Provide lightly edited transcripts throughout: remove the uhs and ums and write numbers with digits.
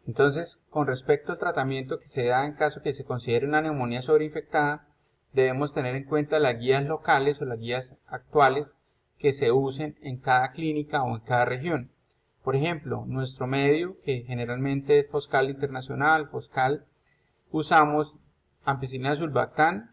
Entonces, con respecto al tratamiento que se da en caso que se considere una neumonía sobreinfectada, debemos tener en cuenta las guías locales o las guías actuales que se usen en cada clínica o en cada región. Por ejemplo, nuestro medio, que generalmente es Foscal Internacional, Foscal, usamos ampicilina sulbactam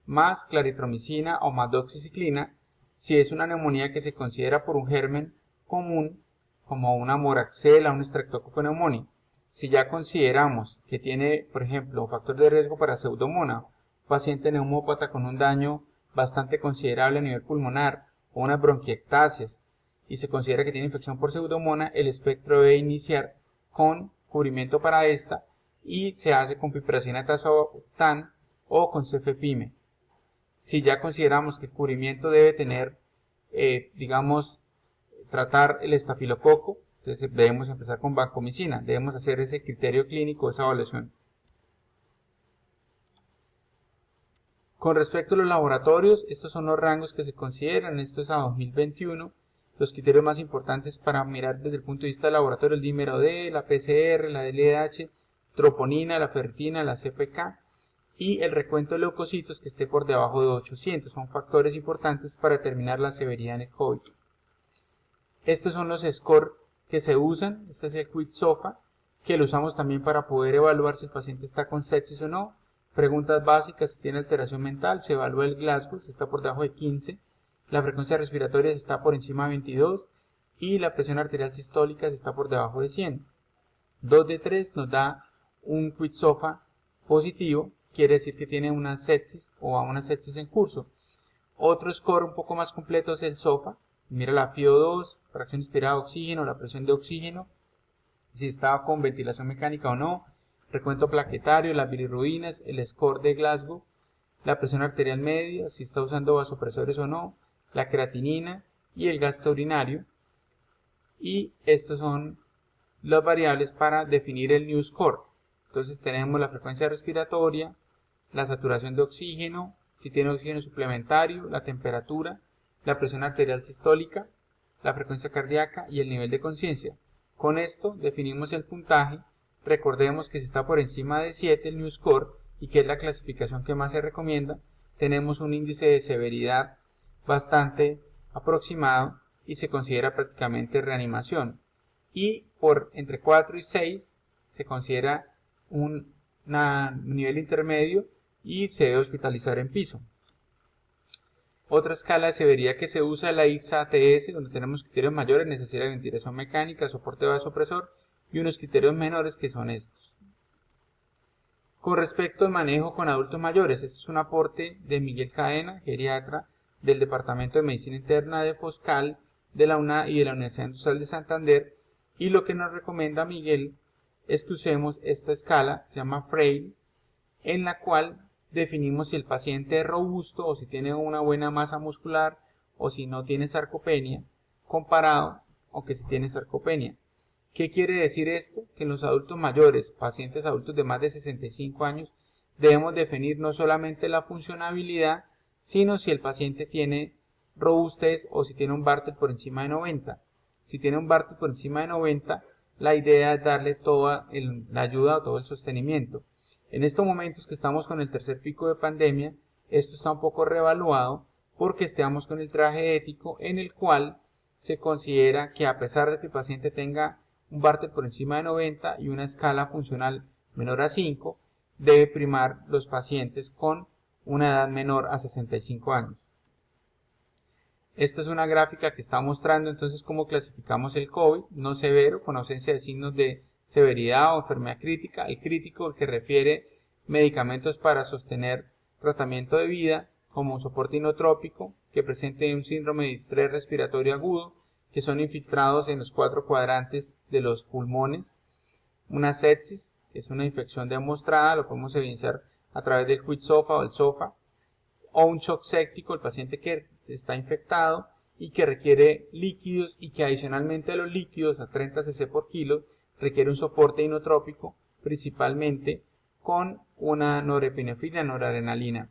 más claritromicina o más doxiciclina si es una neumonía que se considera por un germen común como una moraxella o un Streptococcus pneumoniae. Si ya consideramos que tiene, por ejemplo, un factor de riesgo para pseudomonas, un paciente neumópata con un daño bastante considerable a nivel pulmonar o unas bronquiectasias, y se considera que tiene infección por pseudomonas, el espectro debe iniciar con cubrimiento para esta y se hace con piperacina tazobactam o con cefepime. Si ya consideramos que el cubrimiento debe tener, digamos, tratar el estafilococo, entonces debemos empezar con vancomicina, debemos hacer ese criterio clínico, esa evaluación. Con respecto a los laboratorios, estos son los rangos que se consideran, esto es a 2021, los criterios más importantes para mirar desde el punto de vista del laboratorio, el dímero D, la PCR, la LDH, troponina, la ferritina, la CPK, y el recuento de leucocitos que esté por debajo de 800, son factores importantes para determinar la severidad en el COVID. Estos son los scores que se usan, este es el QuickSOFA, que lo usamos también para poder evaluar si el paciente está con sepsis o no. Preguntas básicas, si tiene alteración mental, se evalúa el Glasgow, si está por debajo de 15, la frecuencia respiratoria si está por encima de 22 y la presión arterial sistólica si está por debajo de 100. 2 de 3 nos da un QuickSOFA positivo, quiere decir que tiene una sepsis o una sepsis en curso. Otro score un poco más completo es el SOFA, mira la FiO2, fracción inspirada de oxígeno, la presión de oxígeno, si estaba con ventilación mecánica o no, recuento plaquetario, las bilirrubinas, el score de Glasgow, la presión arterial media, si está usando vasopresores o no, la creatinina y el gasto urinario. Y estos son las variables para definir el new score. Entonces tenemos la frecuencia respiratoria, la saturación de oxígeno, si tiene oxígeno suplementario, la temperatura, la presión arterial sistólica, la frecuencia cardíaca y el nivel de conciencia. Con esto definimos el puntaje. Recordemos que si está por encima de 7 el new score y que es la clasificación que más se recomienda, tenemos un índice de severidad bastante aproximado y se considera prácticamente reanimación. Y por entre 4 y 6 se considera un nivel intermedio y se debe hospitalizar en piso. Otra escala de severidad que se usa es la ICSA-ATS, donde tenemos criterios mayores, necesidad de ventilación mecánica, soporte vasopresor, y unos criterios menores que son estos. Con respecto al manejo con adultos mayores, este es un aporte de Miguel Cadena, geriatra del Departamento de Medicina Interna de Foscal de la UNA y de la Universidad Industrial de Santander, y lo que nos recomienda Miguel es que usemos esta escala, se llama Frail, en la cual definimos si el paciente es robusto o si tiene una buena masa muscular o si no tiene sarcopenia, comparado o que si tiene sarcopenia. ¿Qué quiere decir esto? Que en los adultos mayores, pacientes adultos de más de 65 años, debemos definir no solamente la funcionabilidad, sino si el paciente tiene robustez o si tiene un Bartel por encima de 90. Si tiene un Bartel por encima de 90, la idea es darle toda la ayuda o todo el sostenimiento. En estos momentos que estamos con el tercer pico de pandemia, esto está un poco reevaluado porque estamos con el traje ético en el cual se considera que a pesar de que el paciente tenga un Bartel por encima de 90 y una escala funcional menor a 5, debe primar los pacientes con una edad menor a 65 años. Esta es una gráfica que está mostrando entonces cómo clasificamos el COVID, no severo, con ausencia de signos de severidad o enfermedad crítica, el crítico, el que refiere medicamentos para sostener tratamiento de vida, como un soporte inotrópico, que presente un síndrome de estrés respiratorio agudo, que son infiltrados en los 4 cuadrantes de los pulmones, una sepsis, que es una infección demostrada, lo podemos evidenciar a través del QuickSOFA o el SOFA, o un shock séptico, el paciente que está infectado y que requiere líquidos y que adicionalmente a los líquidos a 30 cc por kilo requiere un soporte inotrópico, principalmente con una norepinefrina, noradrenalina.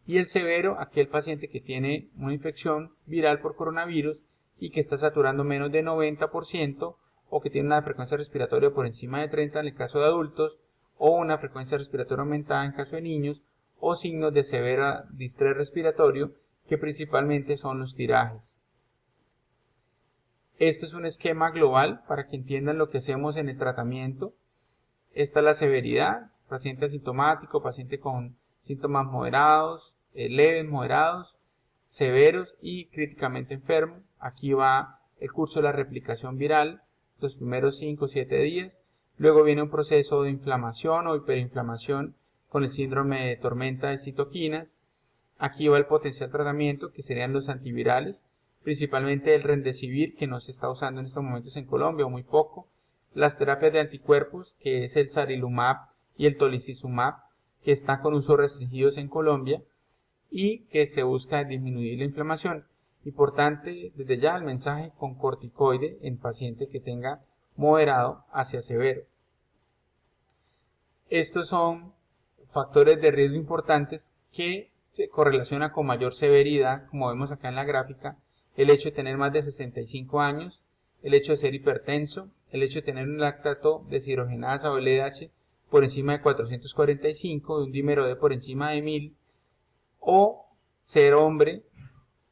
Y el severo, aquel paciente que tiene una infección viral por coronavirus y que está saturando menos de 90% o que tiene una frecuencia respiratoria por encima de 30 en el caso de adultos, o una frecuencia respiratoria aumentada en caso de niños, o signos de severa distrés respiratorio, que principalmente son los tirajes. Este es un esquema global para que entiendan lo que hacemos en el tratamiento. Esta es la severidad: paciente asintomático, paciente con síntomas moderados, leves, moderados, severos y críticamente enfermo. Aquí va el curso de la replicación viral, los primeros 5 o 7 días. Luego viene un proceso de inflamación o hiperinflamación con el síndrome de tormenta de citoquinas. Aquí va el potencial tratamiento, que serían los antivirales, principalmente el Remdesivir, que no se está usando en estos momentos en Colombia o muy poco. Las terapias de anticuerpos, que es el Sarilumab y el Tolicizumab, que están con usos restringidos en Colombia y que se busca disminuir la inflamación. Importante desde ya el mensaje con corticoide en paciente que tenga moderado hacia severo. Estos son factores de riesgo importantes que se correlacionan con mayor severidad, como vemos acá en la gráfica: el hecho de tener más de 65 años, el hecho de ser hipertenso, el hecho de tener un lactato deshidrogenasa o LDH por encima de 445, de un dímero D por encima de 1000, o ser hombre,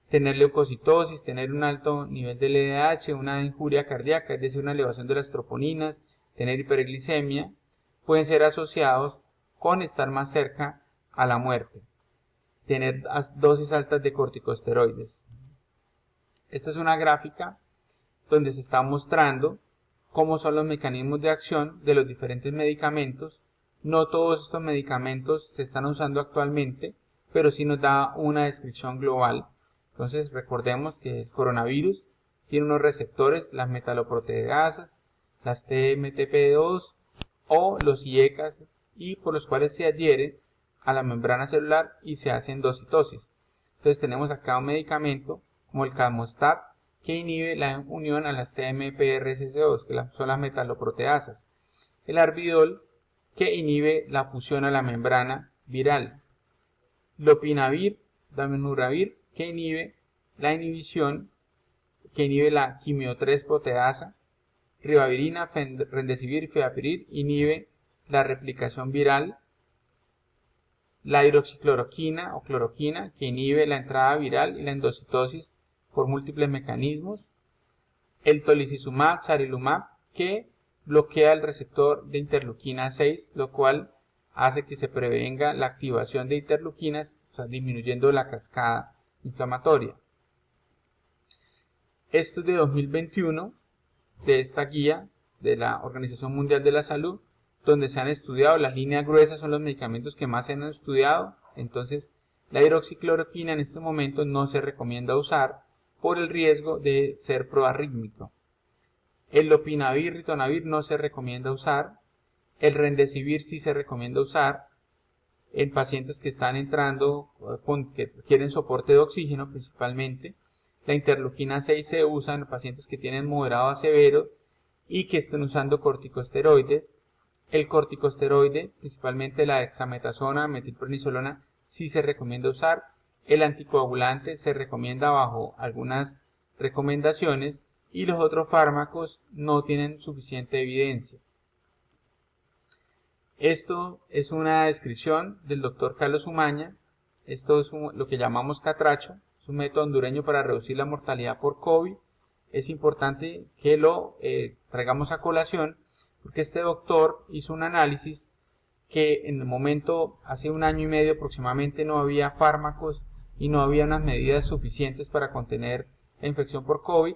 tener leucocitosis, tener un alto nivel de LDH, una injuria cardíaca, es decir, una elevación de las troponinas, tener hiperglicemia, pueden ser asociados con estar más cerca a la muerte, tener dosis altas de corticosteroides. Esta es una gráfica donde se está mostrando cómo son los mecanismos de acción de los diferentes medicamentos. No todos estos medicamentos se están usando actualmente, pero sí nos da una descripción global. Entonces recordemos que el coronavirus tiene unos receptores, las metaloproteasas, las TMTP2 o los IECAS, y por los cuales se adhiere a la membrana celular y se hace endocitosis. Entonces tenemos acá un medicamento como el Cadmostat, que inhibe la unión a las TMPRSS2, que son las metaloproteasas. El Arbidol, que inhibe la fusión a la membrana viral. Lopinavir, Damenuravir, que inhibe la inhibición, que inhibe la quimio 3 proteasa. Ribavirina, Remdesivir y Fevipipril inhibe la replicación viral. La hidroxicloroquina o cloroquina, que inhibe la entrada viral y la endocitosis por múltiples mecanismos. El Tolicizumab, Sarilumab, que bloquea el receptor de interleuquina 6, lo cual hace que se prevenga la activación de interleuquinas, o sea, disminuyendo la cascada inflamatoria. Esto es de 2021, de esta guía de la Organización Mundial de la Salud, donde se han estudiado, las líneas gruesas son los medicamentos que más se han estudiado. Entonces la hidroxicloroquina en este momento no se recomienda usar por el riesgo de ser proarrítmico. El lopinavir, ritonavir no se recomienda usar. El Remdesivir sí se recomienda usar en pacientes que están entrando, que quieren soporte de oxígeno principalmente. La interleuquina 6 se usa en pacientes que tienen moderado a severo y que estén usando corticosteroides. El corticosteroide, principalmente la dexametasona, metilprednisolona, sí se recomienda usar. El anticoagulante se recomienda bajo algunas recomendaciones y los otros fármacos no tienen suficiente evidencia. Esto es una descripción del doctor Carlos Umaña. Esto es lo que llamamos catracho. Es un método hondureño para reducir la mortalidad por COVID. Es importante que lo traigamos a colación porque este doctor hizo un análisis que en el momento, hace un año y medio aproximadamente, no había fármacos y no había unas medidas suficientes para contener la infección por COVID.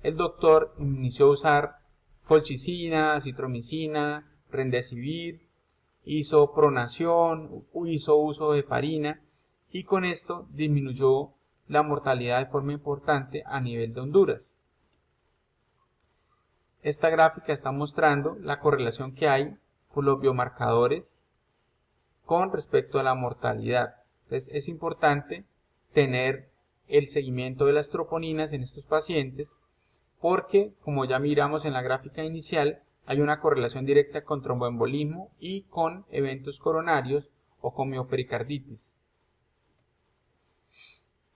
El doctor inició a usar colchicina, citromicina, Remdesivir, hizo pronación, hizo uso de heparina y con esto disminuyó la mortalidad de forma importante a nivel de Honduras. Esta gráfica está mostrando la correlación que hay con los biomarcadores con respecto a la mortalidad. Entonces es importante tener el seguimiento de las troponinas en estos pacientes porque, como ya miramos en la gráfica inicial, hay una correlación directa con tromboembolismo y con eventos coronarios o con miopericarditis.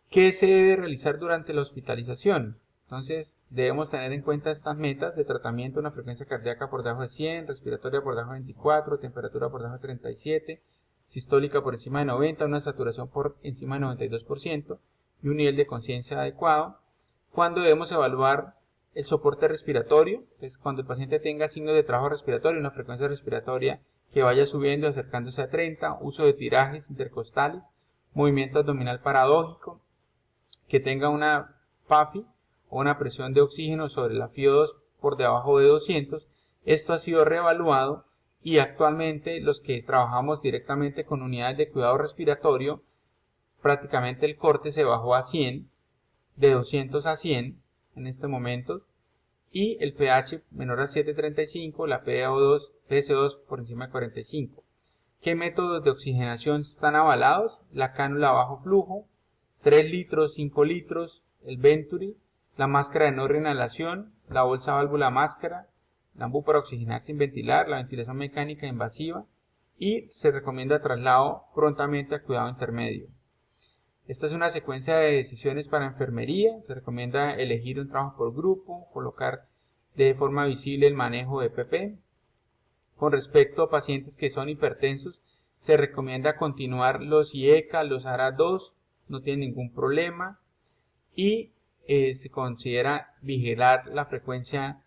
¿Qué se debe realizar durante la hospitalización? Entonces debemos tener en cuenta estas metas de tratamiento: una frecuencia cardíaca por debajo de 100, respiratoria por debajo de 24, temperatura por debajo de 37, sistólica por encima de 90, una saturación por encima de 92% y un nivel de conciencia adecuado. Cuando debemos evaluar el soporte respiratorio, es cuando el paciente tenga signos de trabajo respiratorio, una frecuencia respiratoria que vaya subiendo, acercándose a 30, uso de tirajes intercostales, movimiento abdominal paradójico, que tenga una PAFI o una presión de oxígeno sobre la FiO2 por debajo de 200. Esto ha sido reevaluado y actualmente los que trabajamos directamente con unidades de cuidado respiratorio, prácticamente el corte se bajó a 100, de 200 a 100 en este momento, y el pH menor a 7.35, la PCO2 por encima de 45. ¿Qué métodos de oxigenación están avalados? La cánula bajo flujo, 3 litros, 5 litros, el Venturi, la máscara de no reinhalación, la bolsa válvula máscara, la AMBU para oxigenar sin ventilar, la ventilación mecánica invasiva, y se recomienda traslado prontamente a cuidado intermedio. Esta es una secuencia de decisiones para enfermería. Se recomienda elegir un trabajo por grupo, colocar de forma visible el manejo de PP. Con respecto a pacientes que son hipertensos, se recomienda continuar los IECA, los ARA2, no tienen ningún problema, y se considera vigilar la frecuencia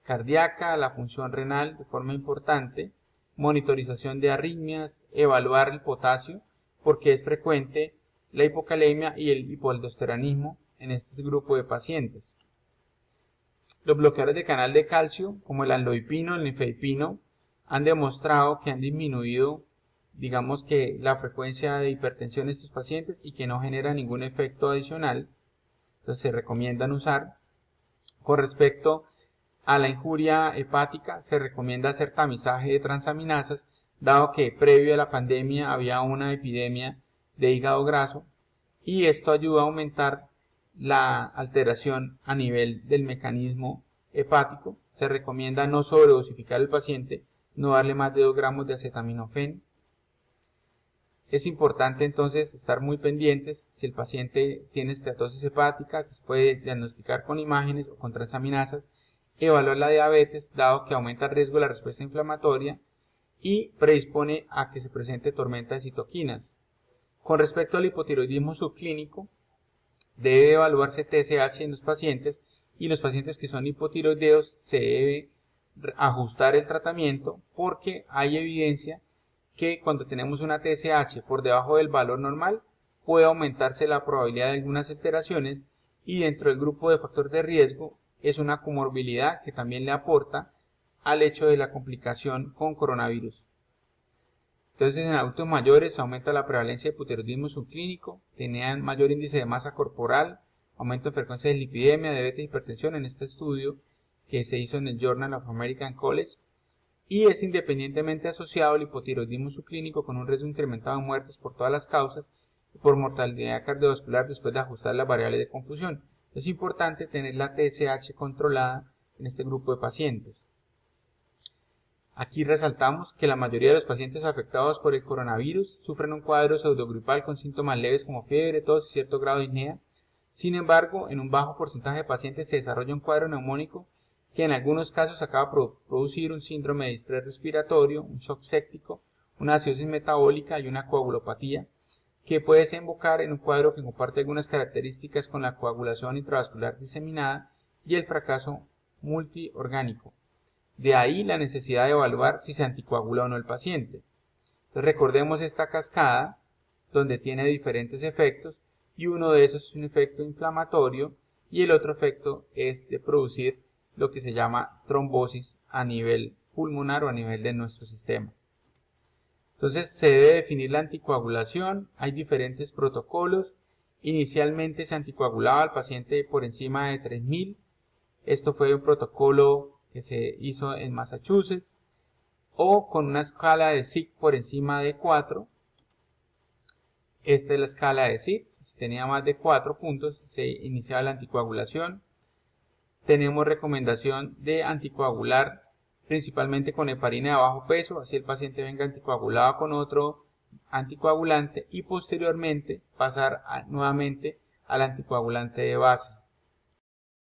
cardíaca, la función renal de forma importante, monitorización de arritmias, evaluar el potasio, porque es frecuente la hipocalemia y el hipoaldosteronismo en este grupo de pacientes. Los bloqueadores de canal de calcio, como el amlodipino, el nifedipino, han demostrado que han disminuido, digamos que la frecuencia de hipertensión en estos pacientes y que no genera ningún efecto adicional. Entonces se recomiendan usar. Con respecto a la injuria hepática, se recomienda hacer tamizaje de transaminasas, dado que previo a la pandemia había una epidemia de hígado graso, y esto ayuda a aumentar la alteración a nivel del mecanismo hepático. Se recomienda no sobredosificar al paciente, no darle más de 2 gramos de acetaminofén. Es importante entonces estar muy pendientes si el paciente tiene esteatosis hepática, que se puede diagnosticar con imágenes o con transaminasas, evaluar la diabetes, dado que aumenta el riesgo de la respuesta inflamatoria y predispone a que se presente tormenta de citoquinas. Con respecto al hipotiroidismo subclínico, debe evaluarse TSH en los pacientes, y los pacientes que son hipotiroideos se debe ajustar el tratamiento, porque hay evidencia que cuando tenemos una TSH por debajo del valor normal puede aumentarse la probabilidad de algunas alteraciones, y dentro del grupo de factor de riesgo es una comorbilidad que también le aporta al hecho de la complicación con coronavirus. Entonces en adultos mayores aumenta la prevalencia de hipotiroidismo subclínico, tenían mayor índice de masa corporal, aumento en frecuencia de lipidemia, diabetes y hipertensión en este estudio que se hizo en el Journal of American College, y es independientemente asociado el hipotiroidismo subclínico con un riesgo incrementado de muertes por todas las causas y por mortalidad cardiovascular después de ajustar las variables de confusión. Es importante tener la TSH controlada en este grupo de pacientes. Aquí resaltamos que la mayoría de los pacientes afectados por el coronavirus sufren un cuadro pseudogripal con síntomas leves como fiebre, tos y cierto grado de disnea. Sin embargo, en un bajo porcentaje de pacientes se desarrolla un cuadro neumónico que en algunos casos acaba por producir un síndrome de distrés respiratorio, un shock séptico, una acidosis metabólica y una coagulopatía, que puede desembocar en un cuadro que comparte algunas características con la coagulación intravascular diseminada y el fracaso multiorgánico. De ahí la necesidad de evaluar si se anticoagula o no el paciente. Entonces recordemos esta cascada donde tiene diferentes efectos, y uno de esos es un efecto inflamatorio y el otro efecto es de producir lo que se llama trombosis a nivel pulmonar o a nivel de nuestro sistema. Entonces se debe definir la anticoagulación. Hay diferentes protocolos. Inicialmente se anticoagulaba al paciente por encima de 3000. Esto fue un protocolo que se hizo en Massachusetts, o con una escala de SIG por encima de 4. Esta es la escala de SIG. Si tenía más de 4 puntos se iniciaba la anticoagulación. Tenemos recomendación de anticoagular principalmente con heparina de bajo peso, así el paciente venga anticoagulado con otro anticoagulante, y posteriormente pasar nuevamente al anticoagulante de base.